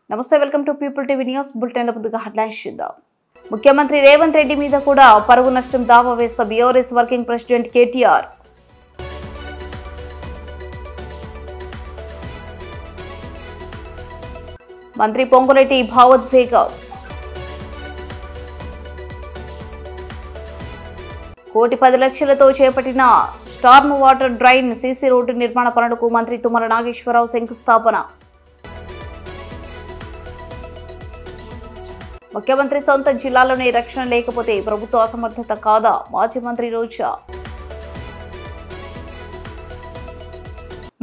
నమస్తే, welcome to people TV news bulletin. ముందుగా headlines చూద్దాం. ముఖ్యమంత్రి రేవంత్ రెడ్డి మీద కూడా పరువు నష్టం దావా వేస్తా బీఆర్ఎస్ వర్కింగ్ ప్రెసిడెంట్ కేటీఆర్. మంత్రి పొంగులేటి భావోద్వేగం. ₹1,10,00,000తో చేపట్టిన Storm water drain CC road నిర్మాణ పనులకు మంత్రి తుమ్మల నాగేశ్వరరావు శంకుస్థాపన. ముఖ్యమంత్రి సొంత జిల్లాలోనే రక్షణ లేకపోతే ప్రభుత్వ అసమర్థత కాదా? మాజీ మంత్రి రోజా.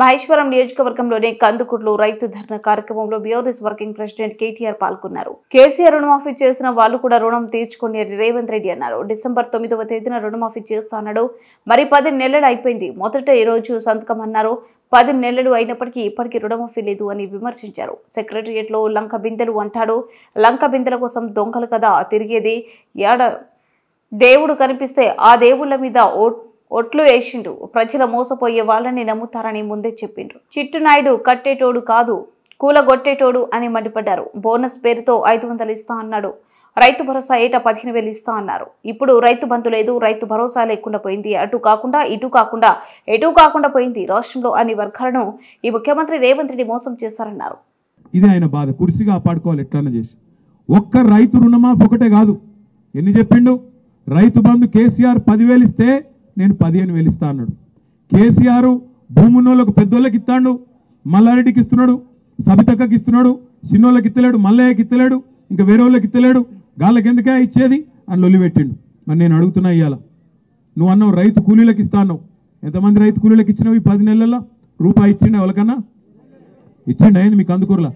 మహేశ్వరం నియోజకవర్గంలోని కందుకూరులో రైతు ధర్నా కార్యక్రమంలో బీఆర్ఎస్ వర్కింగ్ ప్రెసిడెంట్ కేటీఆర్ పాల్గొన్నారు. కేసీఆర్ రుణమాఫీ చేసిన వాళ్ళు కూడా రుణం తీర్చుకుని రేవంత్ రెడ్డి అన్నారు. డిసెంబర్ 9వ తేదీన రుణమాఫీ చేస్తా అన్నాడు. మరి 10 నెలలు అయిపోయింది. మొదట ఈ రోజు సంతకం అన్నారు. 10 నెలలు అయినప్పటికీ ఇప్పటికీ రుణమాఫీ లేదు అని విమర్శించారు. సెక్రటరియట్ లో లంక బిందెలు అంటాడు. లంక బిందెల కోసం దొంగలు కదా తిరిగేది. దేవుడు కనిపిస్తే ఆ దేవుళ్ల మీద ఒట్లు వేసిండు. ప్రజల మోసపోయే వాళ్ళని నమ్ముతారని ముందే చెప్పిండ్రు. చిట్టునాయుడు కట్టేటోడు కాదు, కూలగొట్టేటోడు అని మండిపడ్డారు. బోనస్ పేరుతో 500 ఇస్తా అన్నాడు. రైతు భరోసా ఏటా 15,000 ఇస్తా అన్నారు. ఇప్పుడు రైతు బంధు లేదు, రైతు భరోసా లేకుండా పోయింది. అటు కాకుండా ఇటు కాకుండా ఎటు కాకుండా పోయింది. రాష్ట్రంలో అన్ని వర్గాలను ఈ ముఖ్యమంత్రి రేవంత్ రెడ్డి మోసం చేశారన్నారు. ఇది ఆయన బాధ. కుర్చీగా పాడుకోవాలి ఎట్లన్నా చేసి. ఒక్క రైతు రుణమాఫీ ఒకటే కాదు, ఎన్ని చెప్పిండు. రైతు బంధు కేసీఆర్ 10,000 ఇస్తే నేను 15,000 ఇస్తా అన్నాడు. కేసీఆర్ భూమున్నోళ్ళకు పెద్దోళ్ళకి ఇస్తాడు, మల్లారెడ్డికి ఇస్తున్నాడు, సబితక్కకి ఇస్తున్నాడు, చిన్నోళ్ళకి ఇస్తలేడు, మల్లయ్యకి ఇస్తలేడు, ఇంకా వేరే వాళ్ళకి ఇస్తలేడు. గాళ్ళకి ఎందుకే ఇచ్చేది అని లొల్లి పెట్టిండు. మరి నేను అడుగుతున్నా, ఇవాళ నువ్వు అన్నావు రైతు కూలీలకు ఇస్తా అన్నావు. ఎంతమంది రైతు కూలీలకు ఇచ్చినావు? ఈ 10 నెలల్లో రూపాయి ఇచ్చిండే ఎవరికన్నా? ఇచ్చిండి అయింది మీకు అందుకూరలా?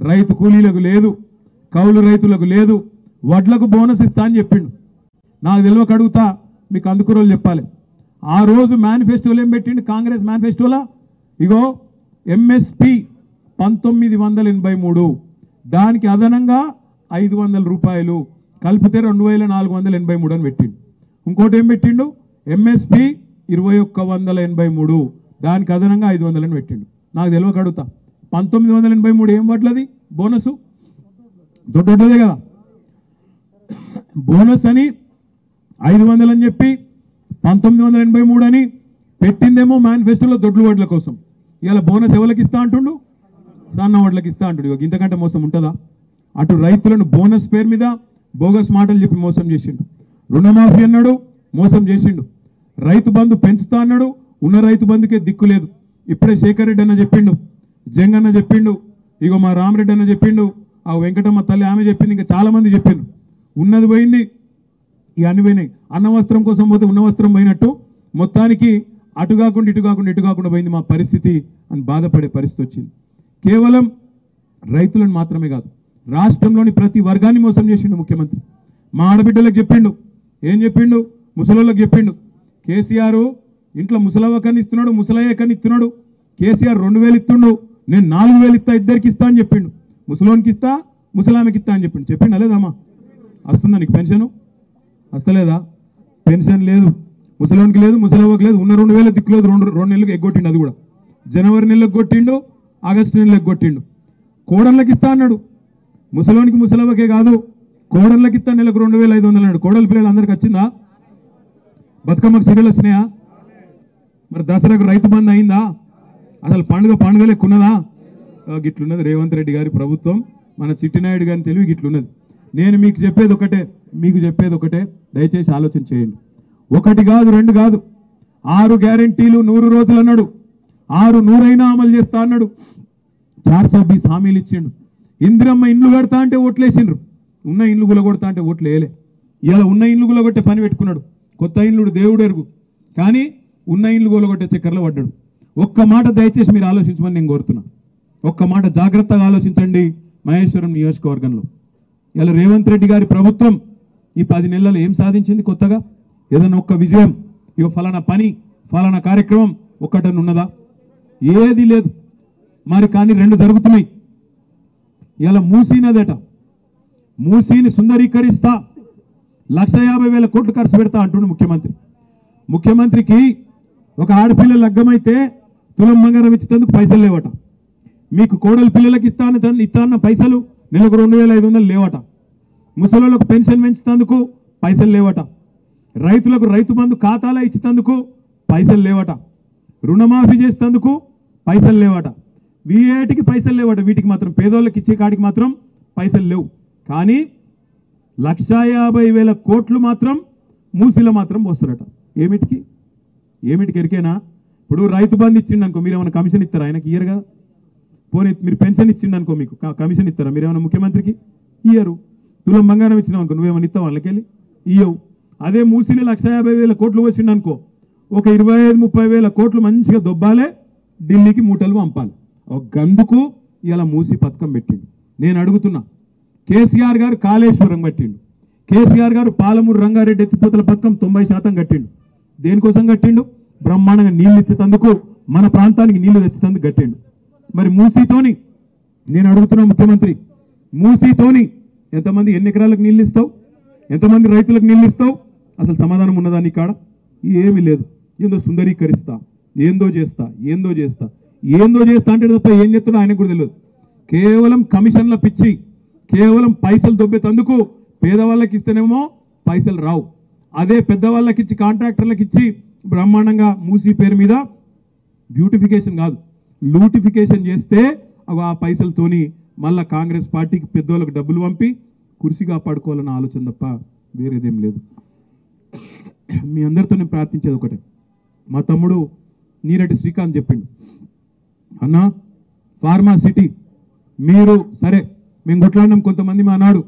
రైతు కూలీలకు లేదు, కౌలు రైతులకు లేదు, వడ్లకు బోనస్ ఇస్తా అని చెప్పిండు. నాకు తెలియక అడుగుతా, మీకు అందుకూరలు చెప్పాలి. ఆ రోజు మేనిఫెస్టోలో ఏం పెట్టిండు? కాంగ్రెస్ మేనిఫెస్టోలా ఇగో ఎంఎస్పి 1983, దానికి అదనంగా 500 రూపాయలు కలిపితే 2,483 అని పెట్టిండు. ఇంకోటి ఏం పెట్టిండు? ఎంఎస్పి 2,183, దానికి అదనంగా 500 అని పెట్టిండు. నాకు తెలియక అడుగుతా, 1983 ఏం పట్లది బోనసు? దొడ్డదే కదా. బోనస్ అని 500 అని చెప్పి 1983 అని పెట్టిందేమో మేనిఫెస్టోలో దొడ్లు వడ్ల కోసం. ఇవాళ బోనస్ ఎవరికి ఇస్తా అంటుండు? సన్న వడ్లకి ఇస్తా అంటుండు. ఇంతకంటే మోసం ఉంటుందా? అటు రైతులను బోనస్ పేరు మీద బోగస్ మాటలు చెప్పి మోసం చేసిండు. రుణమాఫీ అన్నాడు, మోసం చేసిండు. రైతు బంధు పెంచుతా అన్నాడు, ఉన్న రైతు బంధుకే దిక్కు లేదు. ఇప్పుడే శేఖర్ రెడ్డి అన్న చెప్పిండు, జంగన్న చెప్పిండు, ఇగో మా రామరెడ్డి అన్న చెప్పిండు, ఆ వెంకటమ్మ తల్లి ఆమె చెప్పింది, ఇంకా చాలా మంది చెప్పిండు. ఉన్నది పోయింది, ఇక అన్ని పోయినాయి. అన్న వస్త్రం కోసం పోతే ఉన్న వస్త్రం పోయినట్టు మొత్తానికి అటు కాకుండా ఇటు కాకుండా ఇటు కాకుండా పోయింది మా పరిస్థితి అని బాధపడే పరిస్థితి వచ్చింది. కేవలం రైతులను మాత్రమే కాదు, రాష్ట్రంలోని ప్రతి వర్గాన్ని మోసం చేసిండు ముఖ్యమంత్రి. మా ఆడబిడ్డలకు చెప్పిండు, ఏం చెప్పిండు? ముసలోళ్ళకి చెప్పిండు. కేసీఆర్ ఇంట్లో ముసలవ్వకని ఇస్తున్నాడు, ముసలయ్యకని ఇస్తున్నాడు. కేసీఆర్ 2,000 ఇస్తుండు, నేను 4,000 ఇస్తా, ఇద్దరికి ఇస్తా అని చెప్పిండు. ముసలోనికి ఇస్తా, ముసలామెకి ఇస్తా అని చెప్పిండు. చెప్పిండు లేదమ్మా? వస్తుందా నీకు పెన్షను? వస్తలేదా? పెన్షన్ లేదు, ముసలోనికి లేదు, ముసలవ్వకి లేదు. ఉన్న 2,000 దిక్కులేదు. 2 నెలలకు ఎగ్గొట్టిండు. అది కూడా జనవరి నెలకు కొట్టిండు, ఆగస్టు నెలకు కొట్టిండు. కోడళ్ళకి ఇస్తా అన్నాడు. ముసలోనికి ముసలవ్వకే కాదు, కోడళ్ళకి ఇస్తా నెలకు 2,500 అన్నాడు. కోడల పిల్లలు అందరికి వచ్చిందా? బతుకమ్మకు సీరియల్ వచ్చినాయా? మరి దసరాకు రైతు బంధు అయిందా? అసలు పండుగ లెక్కున్నదా? గిట్లున్నది రేవంత్ రెడ్డి గారి ప్రభుత్వం, మన చిట్టినాయుడు గారిని తెలివి గిట్లున్నది. నేను మీకు చెప్పేది ఒకటే, దయచేసి ఆలోచన చేయండి. 1 కాదు 2 కాదు, 6 గ్యారెంటీలు 100 రోజులు అన్నాడు. 6 100 అమలు చేస్తా అన్నాడు. 420 హామీలు ఇచ్చిండు. ఇందిరమ్మ ఇండ్లు కడతా అంటే ఓట్లేసిండ్రు, ఉన్న ఇండ్లు గులగొడతా అంటే ఓట్లు వేయలే. ఇలా ఉన్న ఇండ్లు గులగొట్టే పని పెట్టుకున్నాడు. కొత్త ఇండ్లు దేవుడు ఎరుగు, కానీ ఉన్న ఇండ్లు గులగొట్టే చక్కర్లో పడ్డాడు. ఒక్క మాట దయచేసి మీరు ఆలోచించమని నేను కోరుతున్నా. ఒక్క మాట జాగ్రత్తగా ఆలోచించండి. మహేశ్వరం నియోజకవర్గంలో ఇలా రేవంత్ రెడ్డి గారి ప్రభుత్వం ఈ 10 నెలల్లో ఏం సాధించింది? కొత్తగా ఏదైనా ఒక్క విజయం, ఇక ఫలానా పని, ఫలానా కార్యక్రమం ఒక్కటని ఉన్నదా? ఏది లేదు. మరి కానీ 2 జరుగుతున్నాయి. ఇలా మూసీనదట, మూసీని సుందరీకరిస్తా 1,50,000 కోట్లు ఖర్చు పెడతా అంటుండు ముఖ్యమంత్రి. ముఖ్యమంత్రికి ఒక ఆడపిల్ల లగ్గమైతే తులం బంగారం ఇచ్చేందుకు పైసలు లేవట. మీకు కోడలు పిల్లలకి ఇస్తాన్న పైసలు నెలకు 2500 లేవట. ముసలోళ్ళకు పెన్షన్ పెంచుతందుకు పైసలు లేవట. రైతులకు రైతు బంధు ఖాతాలో ఇచ్చేందుకు పైసలు లేవట. రుణమాఫీ చేసేందుకు పైసలు లేవట. వీటికి పైసలు లేవట. వీటికి మాత్రం పేదోళ్ళకి ఇచ్చే కాడికి మాత్రం పైసలు లేవు. కానీ 1,50,000 కోట్లు మాత్రం మూసీలో మాత్రం పోస్తారట. ఏమిటికి ఎరికేనా? ఇప్పుడు రైతు బంధు ఇచ్చిండు అనుకో, మీరు ఏమైనా కమిషన్ ఇస్తారా? ఆయనకి ఇయ్యరు కదా. పోనీ మీరు పెన్షన్ ఇచ్చిండు అనుకో, మీకు కమిషన్ ఇస్తారా? మీరు ఏమైనా ముఖ్యమంత్రికి ఇయ్యరు. తులం బంగారం ఇచ్చినావు అనుకో, నువ్వేమైనా ఇస్తావు వాళ్ళకెళ్ళి? ఇయ్యవు. అదే మూసీలో 1,50,000 కోట్లు వచ్చిండు అనుకో, ఒక 25-30 కోట్లు మంచిగా దొబ్బాలే, ఢిల్లీకి మూటలు పంపాలి. ఒక గందుకు ఇలా మూసి పథకం పెట్టిండు. నేను అడుగుతున్నా, కేసీఆర్ గారు కాళేశ్వరం కట్టిండు, కేసీఆర్ గారు పాలమూరు రంగారెడ్డి ఎత్తిపోతల పథకం 90% కట్టిండు. దేనికోసం కట్టిండు? బ్రహ్మాండంగా నీళ్ళు ఇచ్చేందుకు, మన ప్రాంతానికి నీళ్లు తెచ్చేందుకు కట్టిండు. మరి మూసీతోని నేను అడుగుతున్నా ముఖ్యమంత్రి, మూసీతోని ఎంతమంది ఎన్ని ఎకరాలకు నీళ్ళు ఇస్తావు? ఎంతమంది రైతులకు నీళ్ళు ఇస్తావు? అసలు సమాధానం ఉన్నదా నీ కాడ? ఏమీ లేదు. ఏందో సుందరీకరిస్తా, ఏందో చేస్తా అంటే తప్ప ఏం చెప్తున్నా ఆయనకు కూడా తెలియదు. కేవలం కమిషన్ల పిచ్చి, కేవలం పైసలు దొబ్బేతందుకు. పేదవాళ్ళకి ఇస్తేనేమో పైసలు రావు. అదే పెద్దవాళ్ళకి ఇచ్చి, కాంట్రాక్టర్లకు ఇచ్చి బ్రహ్మాండంగా మూసీ పేరు మీద బ్యూటిఫికేషన్ కాదు, లూటిఫికేషన్ చేస్తే ఆ పైసలతోని మళ్ళా కాంగ్రెస్ పార్టీకి పెద్దోళ్ళకి డబ్బులు పంపి కుర్చీ కాపాడుకోవాలన్న ఆలోచన తప్ప వేరేదేం లేదు. మీ అందరితో నేను ప్రార్థించేది ఒకటే. మా తమ్ముడు నీరటి శ్రీకాంత్ చెప్పిండు, అన్నా ఫార్మా సిటీ మీరు సరే మేము కొట్లాడినాం కొంతమంది మా నాడు,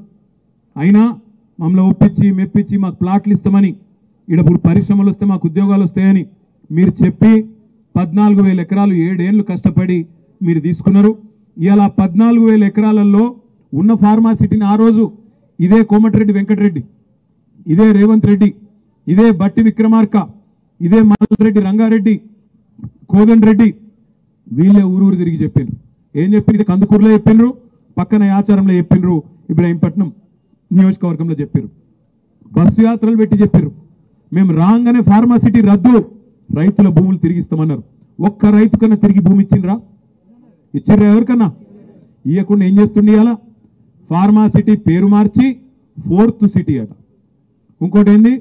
అయినా మమ్మల్ని ఒప్పించి మెప్పించి మాకు ప్లాట్లు ఇస్తామని, ఇక్కడ పరిశ్రమలు వస్తే మాకు ఉద్యోగాలు వస్తాయని మీరు చెప్పి 14,000 ఎకరాలు 7 ఏళ్ళు కష్టపడి మీరు తీసుకున్నారు. ఇవాళ 14,000 ఎకరాలలో ఉన్న ఫార్మా సిటీని ఆ రోజు ఇదే కోమటిరెడ్డి వెంకటరెడ్డి, ఇదే రేవంత్ రెడ్డి, ఇదే బట్టి విక్రమార్క, ఇదే మల్రెడ్డి రంగారెడ్డి, కోదండ్ రెడ్డి వీళ్ళే ఊరూరు తిరిగి చెప్పారు. ఏం చెప్పారు? ఇది కందుకూరులో చెప్పినరు, పక్కన ఆచారంలో చెప్పినరు, ఇబ్రాహీంపట్నం నియోజకవర్గంలో చెప్పారు. బస్సు యాత్రలు పెట్టి చెప్పారు, మేము రాగానే ఫార్మా సిటీ రద్దు, రైతుల భూములు తిరిగిస్తామన్నారు. ఒక్క రైతు కన్నా తిరిగి భూమి ఇచ్చిండ్రా? ఇచ్చిర్రా? ఎవరికన్నా ఇవ్వకుండా ఏం చేస్తుండే? అలా ఫార్మా సిటీ పేరు మార్చి 4th సిటీ అట, ఇంకోటి ఏంది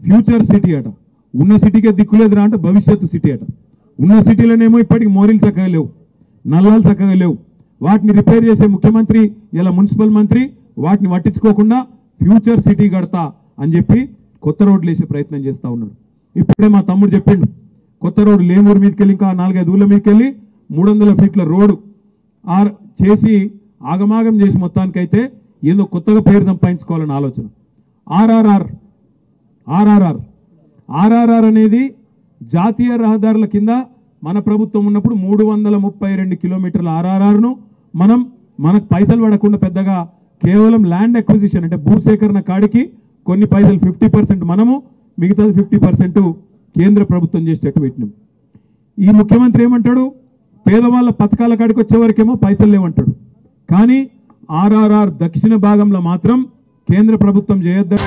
ఫ్యూచర్ సిటీ అట. ఉన్న సిటీకే దిక్కులేదురా అంటే భవిష్యత్తు సిటీ అట. ఉన్న సిటీలోనేమో ఇప్పటికి మోరీలు చక్కగా లేవు, నల్లాలు చక్కగా లేవు. వాటిని రిపేర్ చేసే ముఖ్యమంత్రి ఇలా మున్సిపల్ మంత్రి వాటిని పట్టించుకోకుండా ఫ్యూచర్ సిటీ కడతా అని చెప్పి కొత్త రోడ్లు వేసే ప్రయత్నం చేస్తూ ఉన్నాడు. ఇప్పుడే మా తమ్ముడు చెప్పిండు, కొత్త రోడ్డు లేమూరు మీదకెళ్ళి ఇంకా 4-5 ఊళ్ళ మీదకెళ్ళి 300 ఫీట్ల రోడ్డు చేసి ఆగమాగం చేసి మొత్తానికైతే ఏదో కొత్తగా పేరు సంపాదించుకోవాలని ఆలోచన. ఆర్ఆర్ఆర్ అనేది జాతీయ రహదారుల కింద మన ప్రభుత్వం ఉన్నప్పుడు 332 కిలోమీటర్ల ఆర్ఆర్ఆర్ను మనకు పైసలు పడకుండా పెద్దగా కేవలం ల్యాండ్ అక్విజిషన్ అంటే భూసేకరణ కాడికి కొన్ని పైసలు 50% మనము, మిగతాది 50% కేంద్ర ప్రభుత్వం చేసేటట్టు పెట్టినాం. ఈ ముఖ్యమంత్రి ఏమంటాడు? పేదవాళ్ళ పథకాల కాడికి వచ్చే వరకేమో పైసలు లేవంటాడు. కానీ ఆర్ఆర్ఆర్ దక్షిణ భాగంలో మాత్రం కేంద్ర ప్రభుత్వం చేయొద్దు.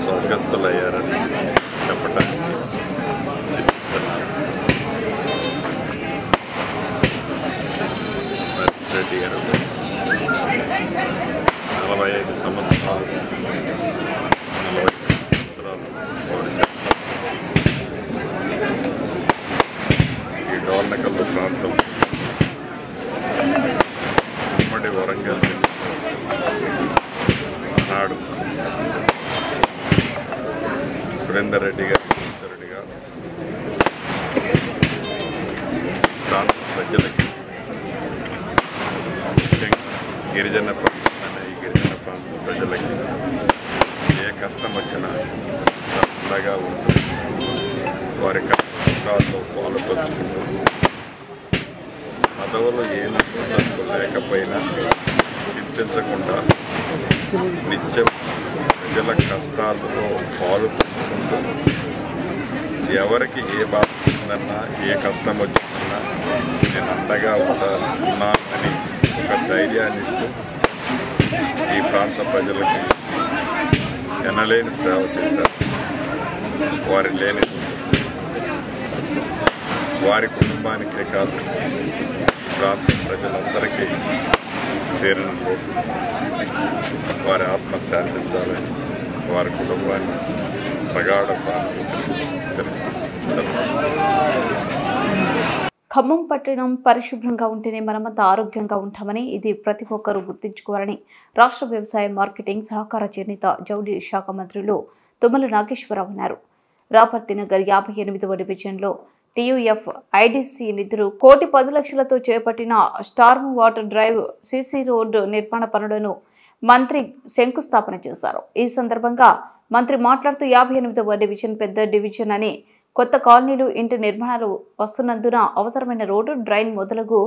స్వర్గస్థులయ్యారని చెప్పడానికి రెడ్డి గారు 45 సంవత్సరాలు ఈ డోర్నకల్లు ప్రాంతం ఉమ్మడి వరంగల్ నాడు సురేందర్ రెడ్డి గారు ప్రాంత ప్రజలకి, గిరిజన ప్రాంతం ఈ గిరిజన ప్రాంత ప్రజలకి ఏ కష్టం వచ్చినా అండగా ఉంటూ వారి కష్టాల్లో పాలు పంచుకుంటూ పదవులు ఏమి లేకపోయినా చింతించకుండా నిత్యం ప్రజల కష్టాలతో పాలు పంచుకుంటూ ఎవరికి ఏ బాధ వచ్చిందన్నా ఏ కష్టం వచ్చిందన్నా నేను అండగా ఉన్నానని ఒక ధైర్యాన్ని ఇస్తూ ఈ ప్రాంత ప్రజలకి ఎనలేని సేవ చేశారు. వారి లేని వారి కుటుంబానికే కాదు ప్రాంత ప్రజలందరికీ పేరును కోరు వారి ఆత్మ శాంతించాలని వారి కుటుంబాన్ని ప్రగాఢ సానుభూతి. ఖమ్మం పట్టణం పరిశుభ్రంగా ఉంటేనే మనమంతా ఆరోగ్యంగా ఉంటామని, ఇది ప్రతి ఒక్కరూ గుర్తుంచుకోవాలని రాష్ట్ర వ్యవసాయ మార్కెటింగ్ సహకార చేనేత జౌళి శాఖ మంత్రులు తుమ్మల నాగేశ్వరరావు అన్నారు. రాపర్తి నగర్ 58వ డివిజన్లో TUF IDC నిధులు 1,10,00,000తో చేపట్టిన Storm water drive CC road నిర్మాణ పనులను మంత్రి శంకుస్థాపన చేశారు. ఈ సందర్భంగా మంత్రి మాట్లాడుతూ 58వ డివిజన్ పెద్ద డివిజన్ అని కొత్త కాలనీలు ఇంటి నిర్మాణాలు వస్తున్నందున అవసరమైన రోడ్డు డ్రైన్ మొదలగు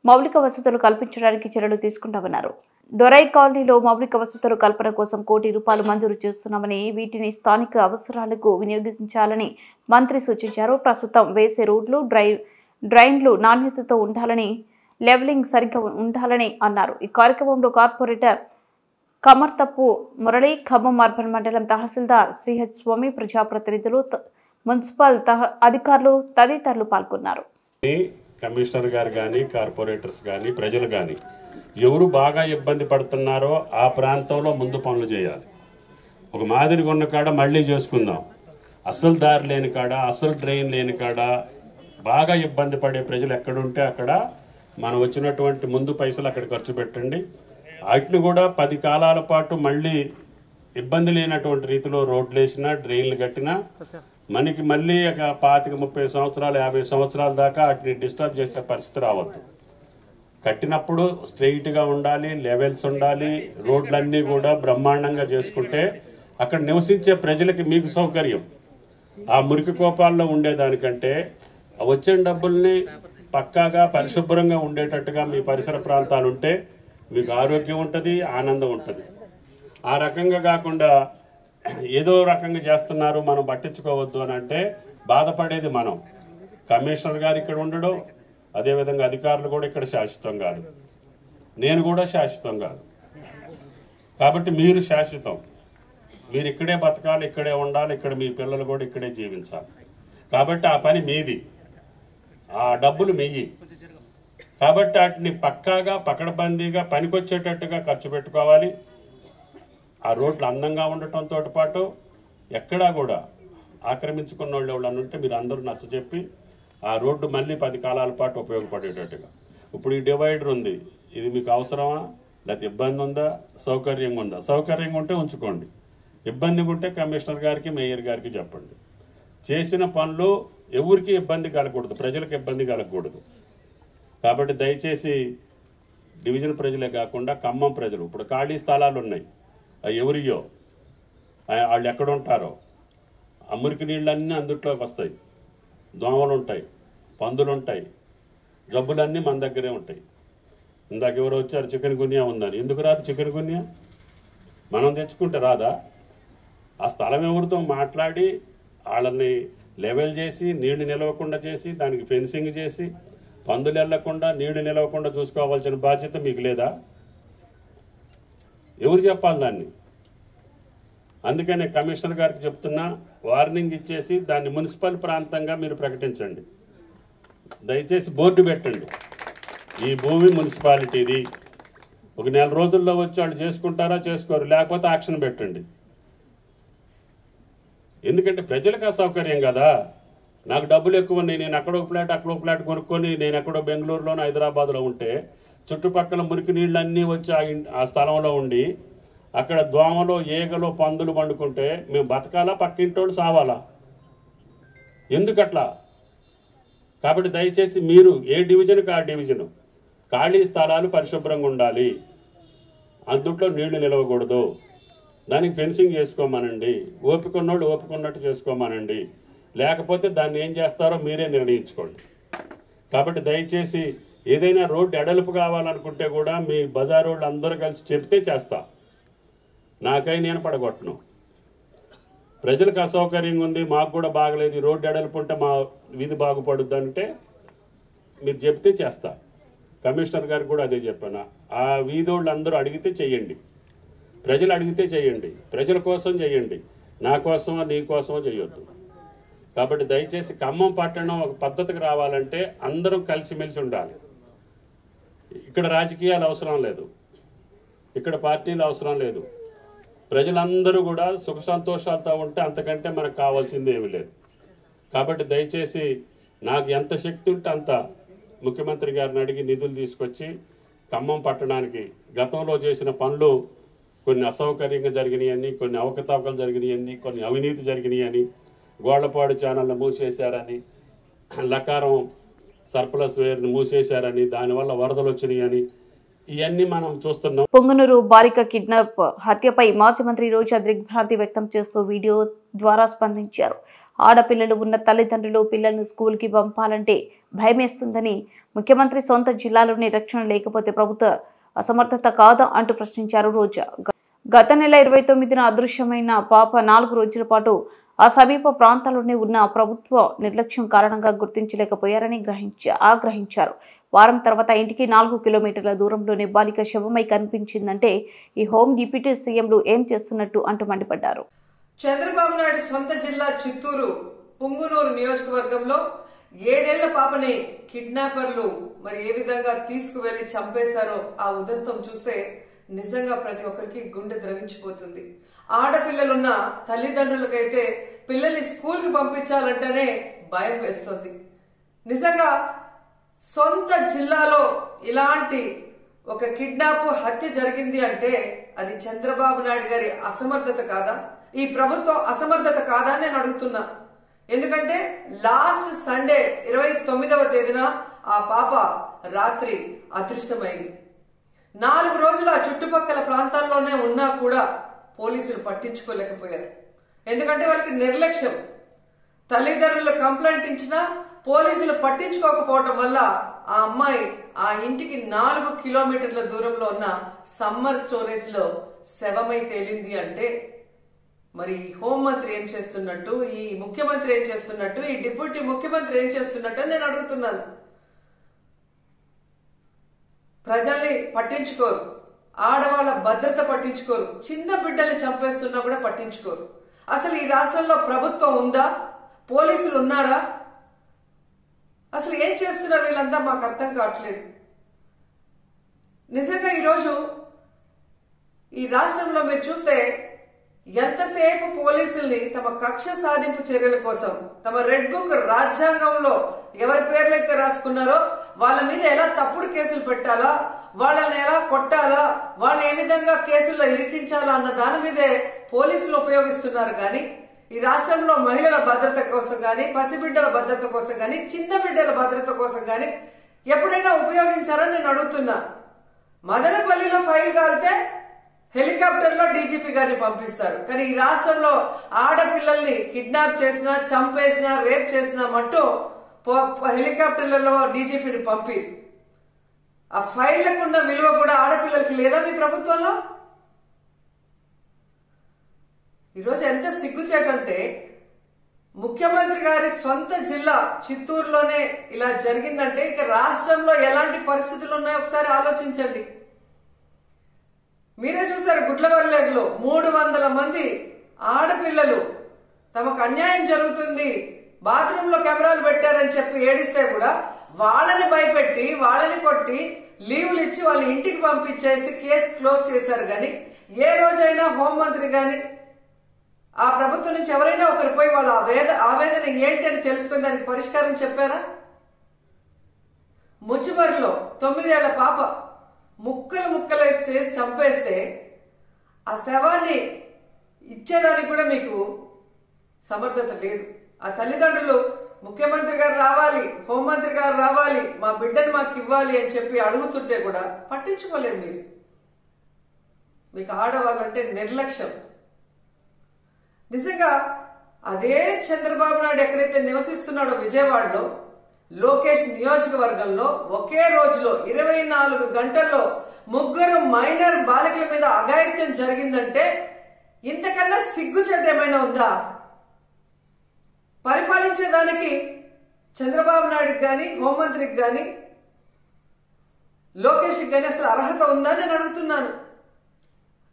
మౌలిక వసతులు కల్పించడానికి చర్యలు తీసుకుంటామన్నారు. దొరై కాలనీలో మౌలిక వసతుల కల్పన కోసం ₹1 కోటి మంజూరు చేస్తున్నామని, వీటిని స్థానిక అవసరాలకు వినియోగించాలని మంత్రి సూచించారు. ప్రస్తుతం వేసే రోడ్లు డ్రైన్లు నాణ్యతతో ఉండాలని, లెవెలింగ్ సరిగ్గా ఉండాలని అన్నారు. ఈ కార్యక్రమంలో కార్పొరేటర్ కమర్తప్పు మురళి, ఖమ్మం అర్బన్ మండలం తహసీల్దార్ CH స్వామి, ప్రజాప్రతినిధులు, మున్సిపల్ అధికారులు తదితరులు పాల్గొన్నారు. కమిషనర్ గారు కానీ, కార్పొరేటర్స్ కానీ, ప్రజలు కానీ ఎవరు బాగా ఇబ్బంది పడుతున్నారో ఆ ప్రాంతంలో ముందు పనులు చేయాలి. ఒక మాదిరిగా ఉన్న కాడ మళ్ళీ చేసుకుందాం. అసలు దారి లేని కాడ, అసలు డ్రైన్ లేని కాడ బాగా ఇబ్బంది పడే ప్రజలు ఎక్కడుంటే అక్కడ మనం వచ్చినటువంటి ముందు పైసలు అక్కడ ఖర్చు పెట్టండి. వాటిని కూడా 10 కాలాల పాటు మళ్ళీ ఇబ్బంది లేనటువంటి రీతిలో రోడ్లు వేసినా, డ్రైన్లు కట్టినా మనకి మళ్ళీ 25-30 సంవత్సరాలు 50 సంవత్సరాల దాకా వాటిని డిస్టర్బ్ చేసే పరిస్థితి రావద్దు. కట్టినప్పుడు స్ట్రెయిట్గా ఉండాలి, లెవెల్స్ ఉండాలి, రోడ్లన్నీ కూడా బ్రహ్మాండంగా చేసుకుంటే అక్కడ నివసించే ప్రజలకి మీకు సౌకర్యం. ఆ మురికి కోపాల్లో ఉండేదానికంటే వచ్చిన డబ్బుల్ని పక్కాగా పరిశుభ్రంగా ఉండేటట్టుగా మీ పరిసర ప్రాంతాలు ఉంటే మీకు ఆరోగ్యం ఉంటుంది, ఆనందం ఉంటుంది. ఆ రకంగా కాకుండా ఏదో రకంగా చేస్తున్నారు మనం పట్టించుకోవద్దు అని అంటే బాధపడేది మనం. కమిషనర్ గారు ఇక్కడ ఉండడం, అదేవిధంగా అధికారులు కూడా ఇక్కడ శాశ్వతం కాదు, నేను కూడా శాశ్వతం కాదు. కాబట్టి మీరు శాశ్వతం, మీరు ఇక్కడే బతకాలి, ఇక్కడే ఉండాలి, ఇక్కడ మీ పిల్లలు కూడా ఇక్కడే జీవించాలి. కాబట్టి ఆ పని మీది, ఆ డబ్బులు మీయి. కాబట్టి వాటిని పక్కాగా పకడ్బందీగా పనికొచ్చేటట్టుగా ఖర్చు పెట్టుకోవాలి. ఆ రోడ్లు అందంగా ఉండటంతో పాటు ఎక్కడా కూడా ఆక్రమించుకున్న వాళ్ళు ఎవరన్నా ఉంటే మీరు అందరూ నచ్చజెప్పి ఆ రోడ్డు మళ్ళీ 10 కాలాల పాటు ఉపయోగపడేటట్టుగా. ఇప్పుడు ఈ డివైడర్ ఉంది, ఇది మీకు అవసరమా, లేకపోతే ఇబ్బంది ఉందా, సౌకర్యంగా ఉందా? సౌకర్యంగా ఉంటే ఉంచుకోండి, ఇబ్బందిగా ఉంటే కమిషనర్ గారికి, మేయర్ గారికి చెప్పండి. చేసిన పనులు ఎవరికి ఇబ్బంది కలగకూడదు, ప్రజలకు ఇబ్బంది కలగకూడదు. కాబట్టి దయచేసి డివిజన్ ప్రజలే కాకుండా ఖమ్మం ప్రజలు, ఇప్పుడు ఖాళీ స్థలాలు ఉన్నాయి, అవి ఎవరియో, వాళ్ళు ఎక్కడ ఉంటారో, ఆ మురికి నీళ్ళన్నీ అందుట్లోకి వస్తాయి, దోమలు ఉంటాయి, పందులు ఉంటాయి, జబ్బులన్నీ మన దగ్గరే ఉంటాయి. ఇందాక ఎవరు వచ్చారు చికెన్ గున్యా ఉందని, ఎందుకు రాదు చికెన్ గున్యా? మనం తెచ్చుకుంటే రాదా? ఆ స్థలం ఎవరితో మాట్లాడి వాళ్ళని లెవెల్ చేసి, నీళ్లు నిలవకుండా చేసి, దానికి ఫెన్సింగ్ చేసి, పందులు వెళ్లకుండా, నీళ్లు నిలవకుండా చూసుకోవాల్సిన బాధ్యత మీకు లేదా? ఎవరు చెప్పాలి దాన్ని? అందుకనే కమిషనర్ గారికి చెప్తున్నా, వార్నింగ్ ఇచ్చేసి దాన్ని మున్సిపల్ ప్రాంతంగా మీరు ప్రకటించండి. దయచేసి బోర్డు పెట్టండి, ఈ భూమి మున్సిపాలిటీది. ఒక 4 రోజుల్లో వచ్చి వాళ్ళు చేసుకుంటారా చేసుకోరు, లేకపోతే యాక్షన్ పెట్టండి. ఎందుకంటే ప్రజలకు అసౌకర్యం కదా. నాకు డబ్బులు ఎక్కువ ఉన్నాయి, నేను అక్కడ ఒక ఫ్లాట్ అక్కడ ఒక ఫ్లాట్ కొనుక్కొని నేను ఎక్కడో బెంగళూరులోనో హైదరాబాద్లో ఉంటే చుట్టుపక్కల మురికి నీళ్ళన్నీ వచ్చి ఆ స్థలంలో ఉండి అక్కడ దోమలు, ఈగలు, పందులు పండుకుంటే మేము బతకాలా, పక్కింటోళ్ళు సావాలా? ఎందుకట్లా? కాబట్టి దయచేసి మీరు ఏ డివిజన్కి ఆ డివిజను ఖాళీ స్థలాలు పరిశుభ్రంగా ఉండాలి, అందుట్లో నీళ్లు నిలవకూడదు, దానికి ఫెన్సింగ్ చేసుకోమనండి, ఓపిక ఉన్నోళ్ళు ఓపిక ఉన్నట్టు చేసుకోమనండి, లేకపోతే దాన్ని ఏం చేస్తారో మీరే నిర్ణయించుకోండి. కాబట్టి దయచేసి ఏదైనా రోడ్డు ఎడలుపు కావాలనుకుంటే కూడా మీ బజార్ వాళ్ళు అందరూ కలిసి చెప్తే చేస్తా, నాకై నేను పడగొట్టను. ప్రజలకు అసౌకర్యంగా ఉంది, మాకు కూడా బాగలేదు, రోడ్డు ఎడల్పు ఉంటే మా వీధి బాగుపడుద్ది అంటే మీరు చెప్తే చేస్తా. కమిషనర్ గారికి కూడా అదే చెప్పాను. ఆ వీధోళ్ళు అందరూ అడిగితే చెయ్యండి, ప్రజలు అడిగితే చేయండి, ప్రజల కోసం చేయండి, నా కోసమో నీ కోసమో చేయొద్దు. కాబట్టి దయచేసి ఖమ్మం పట్టణం ఒక పద్ధతికి రావాలంటే అందరం కలిసిమెలిసి ఉండాలి. ఇక్కడ రాజకీయాలు అవసరం లేదు, ఇక్కడ పార్టీలు అవసరం లేదు, ప్రజలందరూ కూడా సుఖ సంతోషాలతో ఉంటే అంతకంటే మనకు కావాల్సింది ఏమీ లేదు. కాబట్టి దయచేసి నాకు ఎంత శక్తి ఉంటే అంత ముఖ్యమంత్రి గారిని అడిగి నిధులు తీసుకొచ్చి ఖమ్మం పట్టణానికి గతంలో చేసిన పనులు కొన్ని అసౌకర్యంగా జరిగినాయని, కొన్ని అవకతవకలు జరిగినాయని, కొన్ని అవినీతి జరిగినాయని, గోళ్లపాడు ఛానల్ని మూసేశారని, లకారం సర్ప్లస్ వేర్ని మూసేశారని, దానివల్ల వరదలు వచ్చినాయని, ఇవన్నీ మనం చూస్తున్నాం. పొంగనూరు బాలిక కిడ్నాప్ హత్యపై మాజీ మంత్రి రోజా దిగ్భ్రాంతి వ్యక్తం చేస్తూ వీడియో ద్వారా స్పందించారు. ఆడపిల్లలు ఉన్న తల్లిదండ్రులు పిల్లలను స్కూల్కి పంపాలంటే భయమేస్తుందని, ముఖ్యమంత్రి సొంత జిల్లాలోని రక్షణ లేకపోతే ప్రభుత్వ అసమర్థత కాదా అంటూ ప్రశ్నించారు రోజా. గత నెల 29న అదృశ్యమైన పాప 4 రోజుల పాటు ఆ సమీప ప్రాంతాల్లోనే ఉన్న ప్రభుత్వ నిర్లక్ష్యం కారణంగా గుర్తించలేకపోయారని ఆగ్రహించారు. వారం తర్వాత ఇంటికి 4 కిలోమీటర్ల దూరంలోనే బాలిక శవమై కనిపించిందంటే ఈ హోం డిప్యూటీ సీఎంలు ఏం చేస్తున్నట్టు అంటూ మండిపడ్డారు. చంద్రబాబు నాయుడు సొంత జిల్లా చిత్తూరు పుంగునూరు నియోజకవర్గంలో 7 ఏళ్ల పాపని కిడ్నాపర్లు మరి ఏ విధంగా తీసుకువెళ్లి చంపేశారో ఆ ఉదంతం చూస్తే నిజంగా ప్రతి ఒక్కరికి గుండె ద్రవించిపోతుంది. ఆడపిల్లలున్న తల్లిదండ్రులకైతే పిల్లల్ని స్కూల్కి పంపించాలంటేనే భయం వేస్తుంది. నిజంగా సొంత జిల్లాలో ఇలాంటి ఒక కిడ్నాప్ హత్య జరిగింది అంటే అది చంద్రబాబు నాయుడు గారి అసమర్థత కాదా, ఈ ప్రభుత్వం అసమర్థత కాదా అని నేను అడుగుతున్నా. ఎందుకంటే లాస్ట్ సండే 29వ తేదీన ఆ పాప రాత్రి అదృశ్యమైంది. 4 రోజులు ఆ చుట్టుపక్కల ప్రాంతాల్లోనే ఉన్నా కూడా పోలీసులు పట్టించుకోలేకపోయారు. ఎందుకంటే వాళ్ళకి నిర్లక్ష్యం. తల్లిదండ్రులు కంప్లైంట్ ఇచ్చినా పోలీసులు పట్టించుకోకపోవటం వల్ల ఆ అమ్మాయి ఆ ఇంటికి 4 కిలోమీటర్ల దూరంలో ఉన్న సమ్మర్ స్టోరేజ్ లో శవమై తేలింది అంటే మరి హోంమంత్రి ఏం చేస్తున్నట్టు, ఈ ముఖ్యమంత్రి ఏం చేస్తున్నట్టు, ఈ డిప్యూటీ ముఖ్యమంత్రి ఏం చేస్తున్నట్టు నేను అడుగుతున్నాను. ప్రజల్ని పట్టించుకోరు, ఆడవాళ్ళ భద్రత పట్టించుకోరు, చిన్న బిడ్డల్ని చంపేస్తున్నా కూడా పట్టించుకోరు. అసలు ఈ రాష్ట్రంలో ప్రభుత్వం ఉందా, పోలీసులు ఉన్నారా, అసలు ఏం చేస్తున్నారు వీళ్ళంతా మాకు అర్థం కావట్లేదు. నిజంగా ఈరోజు ఈ రాష్ట్రంలో మీరు చూస్తే ఎంతసేపు పోలీసుల్ని తమ కక్ష సాధింపు చర్యల కోసం, తమ రెడ్ బుక్ రాజ్యాంగంలో ఎవరి పేర్లైతే రాసుకున్నారో వాళ్ళ మీద ఎలా తప్పుడు కేసులు పెట్టాలా, వాళ్ళని ఎలా కొట్టాలా, వాళ్ళని ఏ విధంగా కేసుల్లో ఇరికించాలా అన్న దాని మీదే పోలీసులు ఉపయోగిస్తున్నారు. కానీ ఈ రాష్ట్రంలో మహిళల భద్రత కోసం గాని, పసిబిడ్డల భద్రత కోసం గాని, చిన్న బిడ్డల భద్రత కోసం గాని ఎప్పుడైనా ఉపయోగించారని నేను అడుగుతున్నా. మదనపల్లిలో ఫైల్ కాలితే హెలికాప్టర్ లో డీజీపీ గారిని పంపిస్తారు. కానీ ఈ రాష్ట్రంలో ఆడపిల్లల్ని కిడ్నాప్ చేసినా, చంపేసినా, రేప్ చేసినా మట్టు హెలికాప్టర్లలో డీజీపీని పంపి ఆ ఫైళ్లకున్న విలువ కూడా ఆడపిల్లలకి లేదా మీ ప్రభుత్వంలో? ఈరోజు ఎంత సిగ్గుచేటంటే ముఖ్యమంత్రి గారి సొంత జిల్లా చిత్తూరులోనే ఇలా జరిగిందంటే ఇక రాష్ట్రంలో ఎలాంటి పరిస్థితులు ఉన్నాయో ఒకసారి ఆలోచించండి. మీరే చూసారు, గుడ్లవల్లేరులో 300 మంది ఆడపిల్లలు తమకు అన్యాయం జరుగుతుంది, బాత్రూమ్ లో కెమెరాలు పెట్టారని చెప్పి ఏడిస్తే కూడా వాళ్ళని భయపెట్టి, వాళ్ళని కొట్టి, లీవులు ఇచ్చి వాళ్ళ ఇంటికి పంపించేసి కేసు క్లోజ్ చేశారు. గాని ఏ రోజైనా హోంమంత్రి గాని ఆ ప్రభుత్వం నుంచి ఎవరైనా ఒకరు పోయి వాళ్ళ ఆవేదన ఏంటి అని తెలుసుకుని దానికి పరిష్కారం చెప్పారా? ముచ్చుమరిలో 9 ఏళ్ల పాప ముక్కలు చేసి చంపేస్తే ఆ శవాన్ని ఇచ్చేదానికి కూడా మీకు సమర్థత లేదు. ఆ తల్లిదండ్రులు ముఖ్యమంత్రి గారు రావాలి, హోంమంత్రి గారు రావాలి, మా బిడ్డను మాకు ఇవ్వాలి అని చెప్పి అడుగుతుంటే కూడా పట్టించుకోలేదు. మీకు ఆడవాళ్ళంటే నిర్లక్ష్యం. నిజంగా అదే చంద్రబాబు నాయుడు ఎక్కడైతే నివసిస్తున్నాడో విజయవాడలో లోకేష్ నియోజకవర్గంలో ఒకే రోజులో 24 గంటల్లో 3 మైనర్ బాలికల మీద అఘాయిత్యం జరిగిందంటే ఇంతకన్నా సిగ్గుచెట్టు ఏమైనా ఉందా? పరిపాలించేదానికి చంద్రబాబు నాయుడుకి కానీ, హోంమంత్రికి కానీ, లోకేష్కి కానీ అసలు అర్హత ఉందా నేను అడుగుతున్నాను.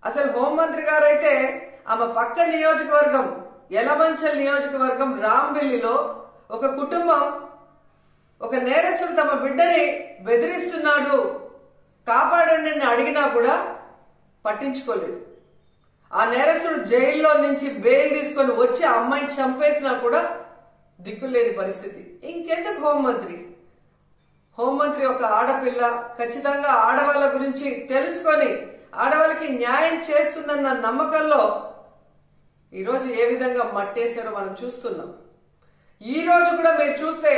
అసలు హోంమంత్రి గారు అయితే ఆమె పక్క నియోజకవర్గం యలమంచల్ నియోజకవర్గం రాంబిల్లిలో ఒక కుటుంబం ఒక నేరస్తుడు తమ బిడ్డని బెదిరిస్తున్నాడు, కాపాడండి అని అడిగినా కూడా పట్టించుకోలేదు. ఆ నేరస్తుడు జైల్లో నుంచి బెయిల్ తీసుకొని వచ్చి ఆ అమ్మాయిని చంపేసినా కూడా దిక్కులేని పరిస్థితి. ఇంకెందుకు హోంమంత్రి? హోంమంత్రి ఒక ఆడపిల్ల, ఖచ్చితంగా ఆడవాళ్ళ గురించి తెలుసుకొని ఆడవాళ్ళకి న్యాయం చేస్తుందన్న నమ్మకంలో ఈరోజు ఏ విధంగా మట్టేశారో మనం చూస్తున్నాం. ఈ రోజు కూడా మీరు చూస్తే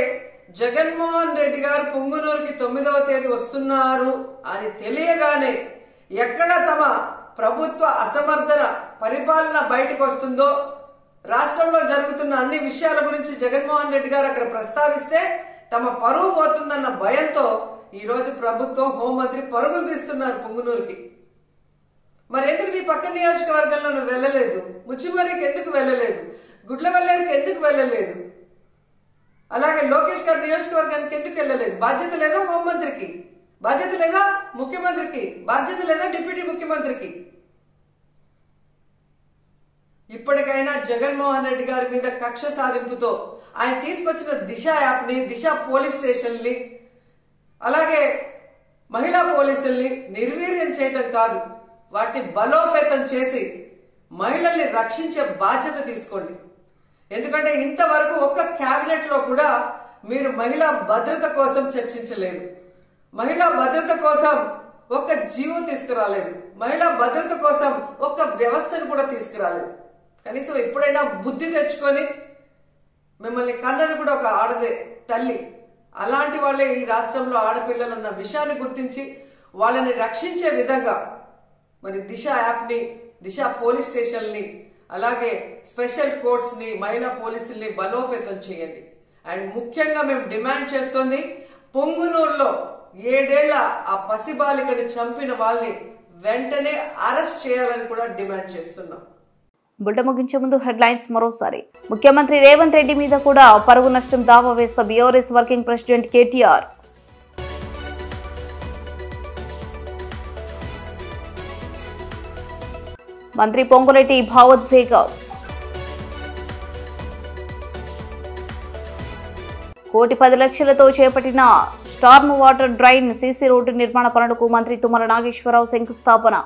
జగన్మోహన్ రెడ్డి గారు పుంగునూరుకి 9వ తేదీ వస్తున్నారు అని తెలియగానే ఎక్కడ తమ ప్రభుత్వ అసమర్థన పరిపాలన బయటకు వస్తుందో, రాష్ట్రంలో జరుగుతున్న అన్ని విషయాల గురించి జగన్మోహన్ రెడ్డి గారు అక్కడ ప్రస్తావిస్తే తమ పరువు పోతుందన్న భయంతో ఈ రోజు ప్రభుత్వం, హోంమంత్రి పరుగులు తీస్తున్నారు పుంగునూరుకి. మరి ఎందుకు నీ పక్క నియోజకవర్గంలో నువ్వు వెళ్ళలేదు? ముచ్చిమర్రికి ఎందుకు వెళ్ళలేదు? గుడ్లవల్లేరుకి ఎందుకు వెళ్ళలేదు? అలాగే లోకేష్ గారి నియోజకవర్గానికి ఎందుకు వెళ్ళలేదు? బాధ్యత లేదా హోంమంత్రికి? బాధ్యత లేదా ముఖ్యమంత్రికి? బాధ్యత లేదా డిప్యూటీ ముఖ్యమంత్రికి? ఇప్పటికైనా జగన్మోహన్ రెడ్డి గారి మీద కక్ష సాధింపుతో ఆయన తీసుకొచ్చిన దిశ యాప్ని, దిశ పోలీస్ స్టేషన్ని, అలాగే మహిళా పోలీసుల్ని నిర్వీర్యం చేయడం కాదు, వాటిని బలోపేతం చేసి మహిళల్ని రక్షించే బాధ్యత తీసుకోండి. ఎందుకంటే ఇంతవరకు ఒక్క కేబినెట్ లో కూడా మీరు మహిళా భద్రత కోసం చర్చించలేదు. మహిళా భద్రత కోసం ఒక్క జీవో తీసుకురాలేదు. మహిళా భద్రత కోసం ఒక్క వ్యవస్థను కూడా తీసుకురాలేదు. కనీసం ఎప్పుడైనా బుద్ధి తెచ్చుకొని, మిమ్మల్ని కన్నది కూడా ఒక ఆడదే తల్లి, అలాంటి వాళ్ళే ఈ రాష్ట్రంలో ఆడపిల్లలు ఉన్న విషయాన్ని గుర్తించి వాళ్ళని రక్షించే విధంగా మరి దిశ యాప్ని, దిశ పోలీస్ స్టేషన్ని, అలాగే స్పెషల్ కోర్ట్స్ ని, మహిళా పోలీసుల్ని బలోపేతం చేయండి. అండ్ ముఖ్యంగా మేము డిమాండ్ చేస్తుంది, పొంగునూరులో 7 ఏళ్ల ఆ పసిబాలికని చంపిన వాళ్ళని వెంటనే అరెస్ట్ చేయాలని కూడా డిమాండ్ చేస్తున్నాం. బుల్ట ముగించే ముందు హెడ్లైన్స్ మరోసారి. ముఖ్యమంత్రి రేవంత్ రెడ్డి మీద కూడా పరువు నష్టం దావా వేస్తా బీఆర్ఎస్ వర్కింగ్ ప్రెసిడెంట్ కేటీఆర్. మంత్రి పొంగులేటి భావోద్వేగం. ₹1,10,00,000తో చేపట్టిన Storm water drain CC road నిర్మాణ పనులకు మంత్రి తుమ్మల నాగేశ్వరరావు శంకుస్థాపన.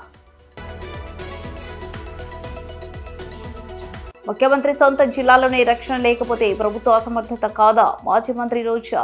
ముఖ్యమంత్రి సొంత జిల్లాలోనే రక్షణ లేకపోతే ప్రభుత్వ అసమర్థత కాదా? మాజీ మంత్రి రోజా.